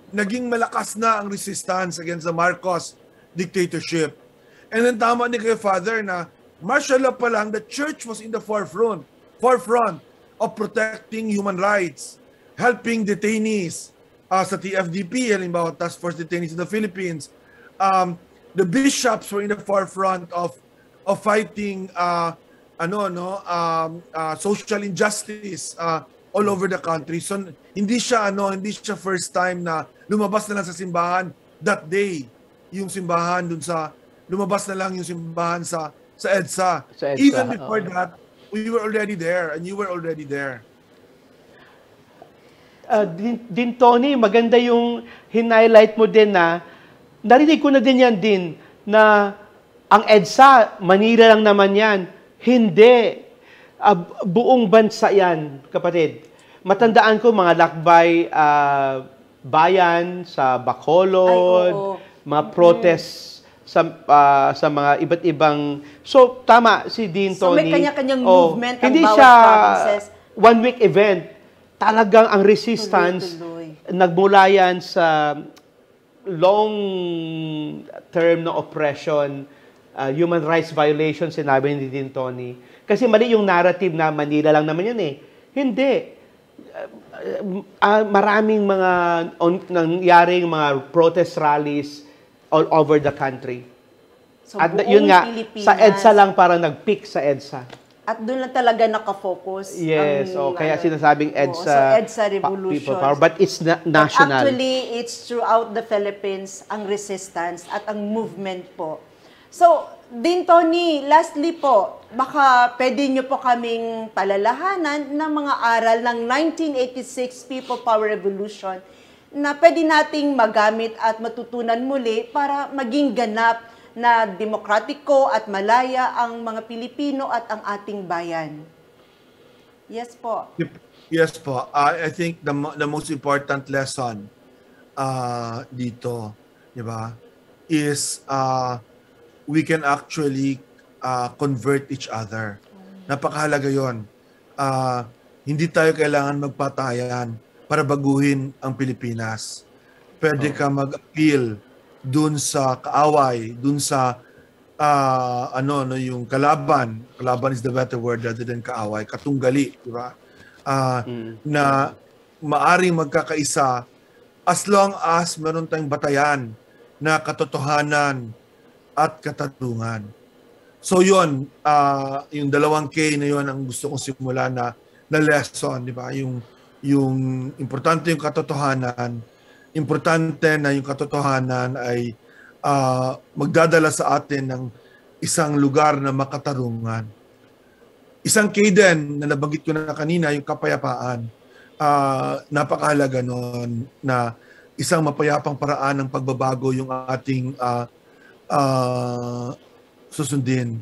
naging malakas na ang resistance against the Marcos dictatorship. And then tama ni kay Father na martial law pa lang, the church was in the forefront of protecting human rights, helping detainees sa TFDP, halimbawa Task Force Detainees in the Philippines. The bishops were in the forefront of fighting social injustice all over the country. So hindi siya first time na lumabas na lang sa simbahan that day. Yung simbahan lumabas na lang yung simbahan sa EDSA. Even before that, we were already there and you were already there. Din Tony, maganda yung hin-highlight mo din na narinig ko na din yan din na ang EDSA, Manila lang naman yan. Hindi. Buong bansa yan, kapatid. Matandaan ko mga lakbay bayan sa Bacolod, mga protests sa mga iba't ibang... So, tama si Dean Tony. So, may kanya-kanyang movement ang hindi bawat siya provinces. one-week event. Talagang ang resistance, nagmula yan sa long term na oppression, human rights violation, sinabi ni Dean Tony. Kasi mali yung narrative na Manila lang naman yan eh. Hindi. Maraming mga nangyaring mga protest rallies all over the country. So, at yun nga, Pilipinas, sa EDSA lang parang nag-peak sa EDSA. At doon lang talaga nakafocus. Yes, kaya sinasabing EDSA, so EDSA Revolution. People Power, but it's national. But actually, it's throughout the Philippines ang resistance at ang movement po. So, Dean Tony, lastly po, baka pwede nyo po kaming palalahanan ng mga aral ng 1986 People Power Revolution na pwede nating magamit at matutunan muli para maging ganap na demokratiko at malaya ang mga Pilipino at ang ating bayan. Yes po. Yes po. I think the most important lesson dito, di ba, is we can actually convert each other. Napakahalaga yon. Hindi tayo kailangan magpatayan para baguhin ang Pilipinas. Pwede ka mag-appeal dun sa kaaway, dun sa yung kalaban. Kalaban is the better word rather than kaaway. Katunggali, di ba? Na maaring magkakaisa as long as meron tayong batayan na katotohanan at katarungan. So yun, yung 2K na yun ang gusto kong simula na lesson, di ba? Yung importante yung katotohanan, importante na yung katotohanan ay magdadala sa atin ng isang lugar na makatarungan. Isang K din na nabanggit ko na kanina, yung kapayapaan. Napakahalaga nun na isang mapayapang paraan ng pagbabago yung ating susundin.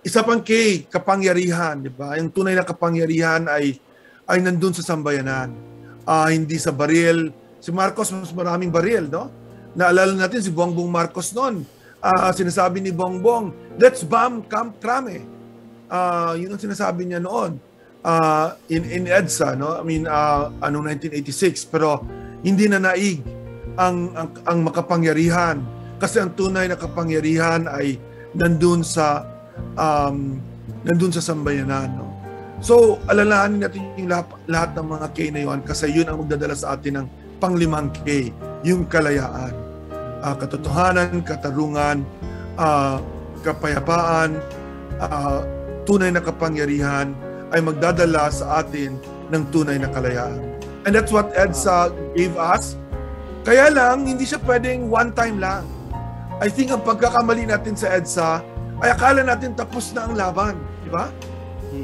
Isa pang K, kapangyarihan, di ba? Yung tunay na kapangyarihan ay nandun sa sambayanan. Hindi sa baril. Si Marcos, mas maraming baril, no? Naalala natin si Bongbong Marcos noon. Sinasabi ni Bongbong, let's bomb Camp Crame. Yun ang sinasabi niya noon. In EDSA, no? I mean, 1986. Pero hindi na naig ang makapangyarihan. Kasi ang tunay na kapangyarihan ay nandun sa sambayanan, no? So, alalahanin natin yung lahat ng mga K na yun kasi yun ang magdadala sa atin ng pang-5 K, yung kalayaan, katotohanan, katarungan, kapayapaan, tunay na kapangyarihan ay magdadala sa atin ng tunay na kalayaan. And that's what EDSA gave us. Kaya lang, hindi siya pwedeng one time lang. I think ang pagkakamali natin sa EDSA ay akala natin tapos na ang laban, di ba?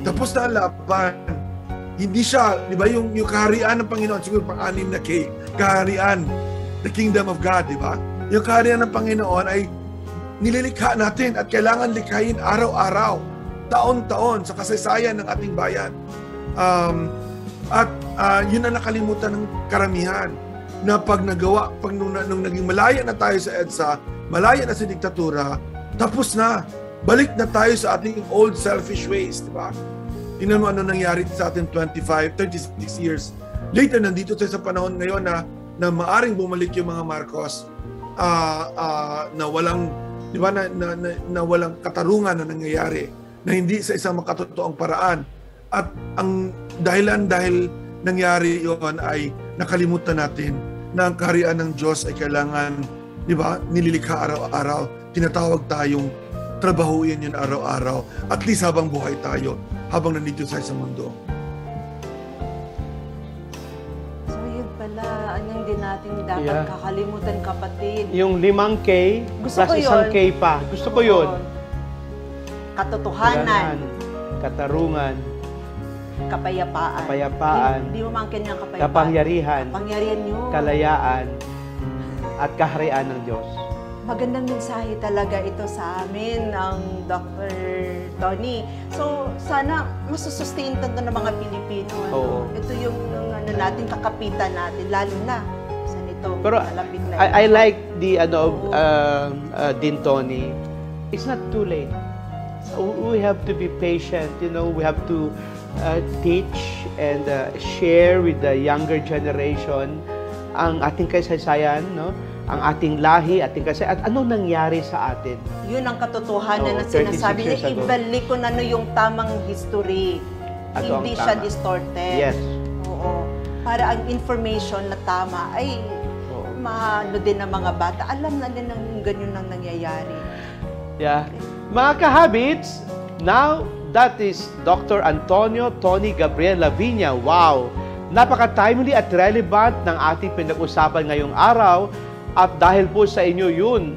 Tapos na ang laban. Hindi siya, di ba, yung kaharian ng Panginoon, siguro pang-6 na K, kaharian, the kingdom of God, di ba? Yung kaharian ng Panginoon ay nililikha natin at kailangan likhain araw-araw, taon-taon sa kasaysayan ng ating bayan. Yun ang nakalimutan ng karamihan na pag nung naging malaya na tayo sa EDSA, malaya na sa diktatura, tapos na. Balik na tayo sa ating old selfish ways, di ba? Tingnan mo ano nangyari sa ating 36 years. Later, nandito tayo sa panahon ngayon na maaring bumalik yung mga Marcos na walang, di ba, na walang katarungan na nangyayari, na hindi sa isang makatotoong paraan. At ang dahilan dahil nangyari yon ay nakalimutan natin na ang kaharian ng Diyos ay kailangan, di ba, nililikha araw-araw. Tinatawag tayong trabahuin yun araw-araw. At least habang buhay tayo, habang nandito sa isang mundo. So yun pala, anong din natin dapat kakalimutan, kapatid. Yung 5K Gusto plus ko isang yun. K pa. Gusto ko yun. Katotohanan, katarungan, kapayapaan. Hindi mo mangkin yung kapayapaan. kapangyarihan, Kapangyarihan nyo. kalayaan, at kaharian ng Diyos. Magandang mensahe talaga ito sa amin ng Dr. Tony. So, sana masusustain ito ng mga Pilipino. Oo. Ito yung natin, kakapitan natin, lalo na sa nito. Pero malapit na I like the Dean Tony. It's not too late. We have to be patient. We have to teach and share with the younger generation ang ating kasaysayan, no? Ang ating lahi, ating kasaysayan, at anong nangyari sa atin. Yun ang katotohanan na sinasabi niya. Ibalik ko na yung tamang history. Hindi siya distorted. Yes. Oo. Para ang information na tama ay maano din ng mga bata. Alam na din ng ganyan nang nangyayari. Yeah. Mga kahabits, Now, that is Dr. Antonio Tony Gabriel Lavinia. Wow! Napaka-timely at relevant ng ating pinag-usapan ngayong araw. At dahil po sa inyo yun,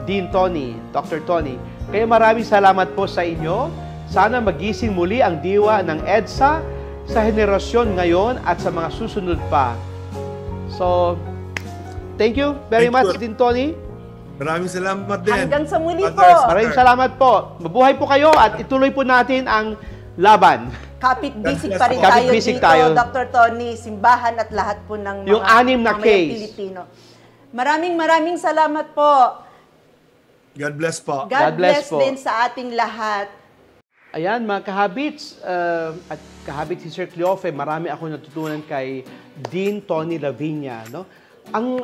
Dean Tony, Dr. Tony. Kaya maraming salamat po sa inyo. Sana magising muli ang diwa ng EDSA sa henerasyon ngayon at sa mga susunod pa. So, thank you very much, Dean Tony. Maraming salamat din. Hanggang sa muli po. Maraming salamat po. Mabuhay po kayo at ituloy po natin ang laban. Kapit-bisig pa rin Kapit-bisig tayo tayo. dito, Dr. Tony, simbahan at lahat po ng mga Yung 6 na mamayang case. Pilipino. Maraming salamat po. God bless po. God bless po. din sa ating lahat. Ayan, mga kahabits, at kahabit si Sir Cleofe, marami ako natutunan kay Dean Tony Lavinia. No? Ang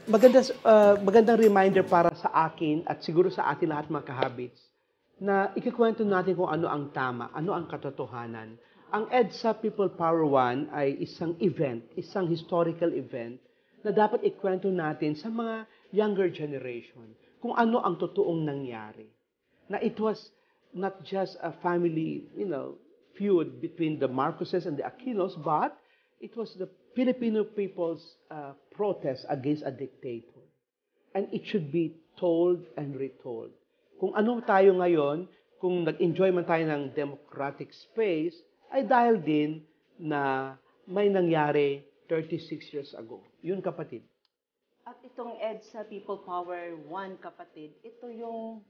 magandang reminder para sa akin at siguro sa atin lahat mga kahabits na ikikwento natin kung ano ang tama, ano ang katotohanan. Ang EDSA People Power 1 ay isang event, isang historical event na dapat ikwento natin sa mga younger generation kung ano ang totoong nangyari. Na it was not just a family, feud between the Marcoses and the Aquinos, but it was the Filipino people's protest against a dictator. And it should be told and retold. Kung ano tayo ngayon, kung nag-enjoy man tayo ng democratic space, ay dahil din na may nangyari 36 years ago. Yun, kapatid. At itong EDSA People Power 1, kapatid, ito yung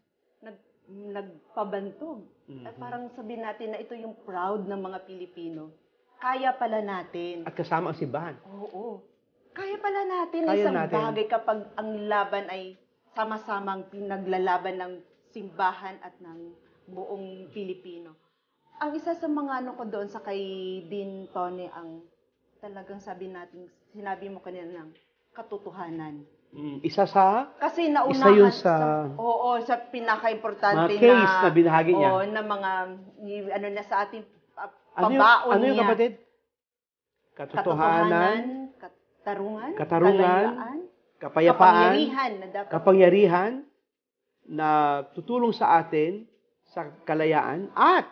nagpabantog. At parang sabihin natin na ito yung proud ng mga Pilipino. Kaya pala natin. At kasama ang simbahan. Oo. Kaya pala natin Kaya isang natin. bagay kapag ang laban ay sama-samang pinaglalaban ng simbahan at ng buong Pilipino. Ang isa sa mga ko doon sa kay Dean Tony, ang talagang sinabi mo kanina ng katotohanan. Isa sa... Kasi naunahan Isa yun sa... sa pinaka-importante mga case na binahagi niya. Oo, na mga, na sa ating Ano pabaon yung niya. kapatid? Katotohanan, katarungan, kalayaan, kapayapaan, kapangyarihan na dapat kapangyarihan na tutulong sa atin sa kalayaan at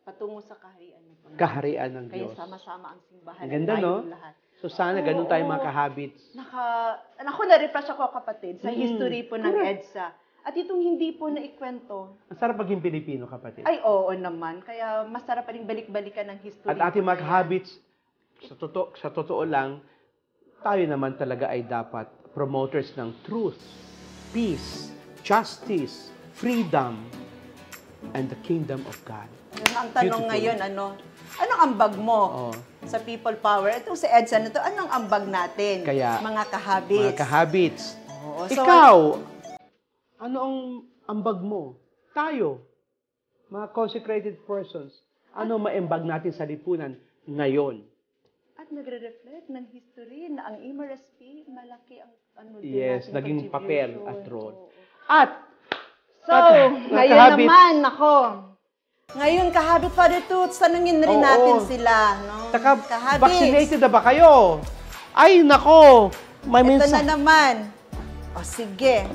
patungo sa kaharian ng Panginoon. kaharian ng Kaya Diyos. sama-sama ang simbahan. Ang ganda, at no? tayong lahat. So sana ganun tayo mga kahabits. Na-refresh ako, kapatid, sa history po ng EDSA. At itong hindi po naikwento. Ang sarap maging Pilipino, kapatid. Ay, oo naman. Kaya masarap pa rin balik-balikan ng history. At ating po mga na yan. kahabits, sa totoo lang, tayo naman talaga ay dapat promoters ng truth, peace, justice, freedom, and the kingdom of God. Ang tanong Beautiful. ngayon, anong ambag mo sa People Power? Itong sa EDSA na to, anong ambag natin? Kaya, mga kahabits. Mga kahabits. Oo, so, Ikaw, ano ang ambag mo? Tayo, mga consecrated persons, ano maembag natin sa lipunan ngayon? At nagre-reflect ng history na ang MRSP, malaki ang Yes, nating naging papel contribution. at role. Oo. At, So, mga ngayon kahabits. naman, ngayon, kahabit Father Toots, tanungin rin Oo. natin sila, no? vaccinated na ba kayo? Ay, nako! May Ito mensahe. na naman. O, sige.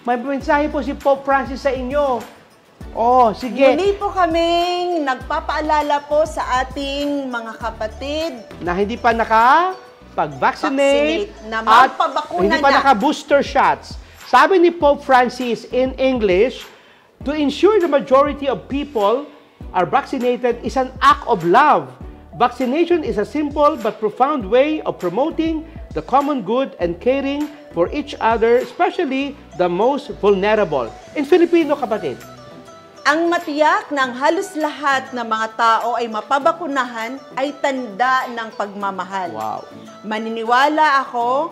May mensahe po si Pope Francis sa inyo. Oh, sige. Muli po kaming nagpapaalala po sa ating mga kapatid Na hindi pa nakapag-vaccinate na at magpabakuna hindi pa na. naka-booster shots. Sabi ni Pope Francis in English, to ensure the majority of people are vaccinated is an act of love. Vaccination is a simple but profound way of promoting the common good and caring for each other, especially the most vulnerable. In Filipino, kapatid, Ang matiyak ng halos lahat ng mga tao ay mapabakunahan ay tanda ng pagmamahal. wow. Maniniwala ako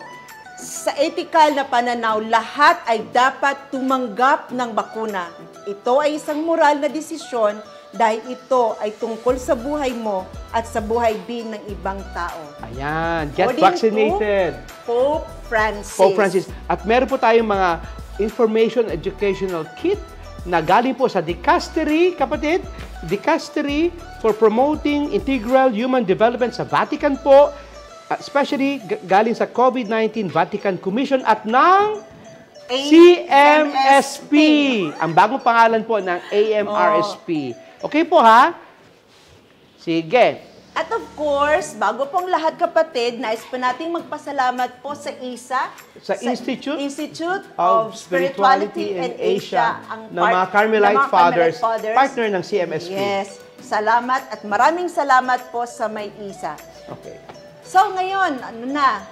sa etikal na pananaw, lahat ay dapat tumanggap ng bakuna. Ito ay isang moral na desisyon dahil ito ay tungkol sa buhay mo at sa buhay din ng ibang tao. Ayan, get According to vaccinated. Pope Francis. Pope Francis. At meron po tayong mga information educational kit na galing po sa Dicastery, kapatid, Dicastery for Promoting Integral Human Development sa Vatican po, especially galing sa COVID-19 Vatican Commission at ng CMSP. Ang bagong pangalan po ng AMRSP. Okay po ha? Sige. At of course, bago pong lahat kapatid, nais po nating magpasalamat po sa ISA, Sa Institute of Spirituality and Asia, ng mga Carmelite Fathers, partner ng CMSP. Yes. Salamat at maraming salamat po sa may ISA. Okay. So ngayon, ano na?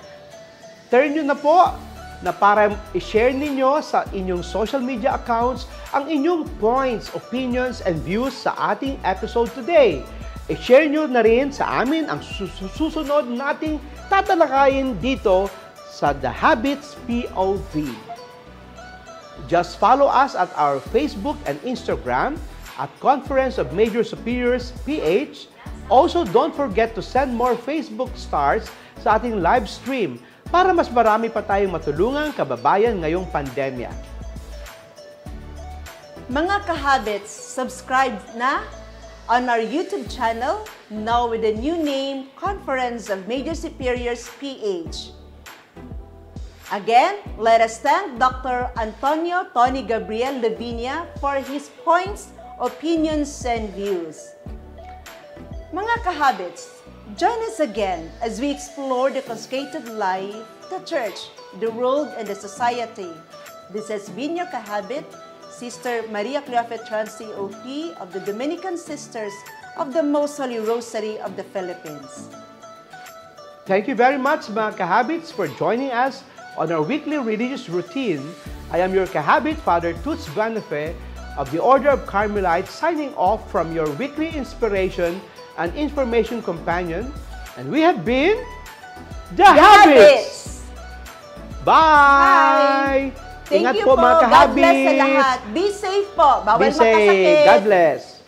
Turn nyo na po na para i-share ninyo sa inyong social media accounts ang inyong points, opinions, and views sa ating episode today. I-share nyo na rin sa amin ang susunod nating tatalakayin dito sa The Habits POV. Just follow us at our Facebook and Instagram at Conference of Major Superiors PH. Also, don't forget to send more Facebook stars sa ating live stream para mas marami pa tayong matulungang kababayan ngayong pandemya. Mga kahabits, subscribe na on our YouTube channel, now with the new name, Conference of Major Superiors PH. Again, let us thank Dr. Antonio Tony Gabriel Lavinia for his points, opinions, and views. Mga kahabits, join us again as we explore the consecrated life, the church, the world, and the society. This has been your kahabit, Sister Maria Cleofe Transi OP of the Dominican Sisters of the Most Holy Rosary of the Philippines. Thank you very much, mga kahabits, for joining us on our weekly religious routine. I am your kahabit, Father Toots Banafe of the Order of Carmelites, signing off from your weekly inspiration and information companion. And we have been The Habits! Bye! Thank Ingat you po, mga God kahabits. bless sa lahat. Be safe po. Bawal Be safe. makasakit. God bless.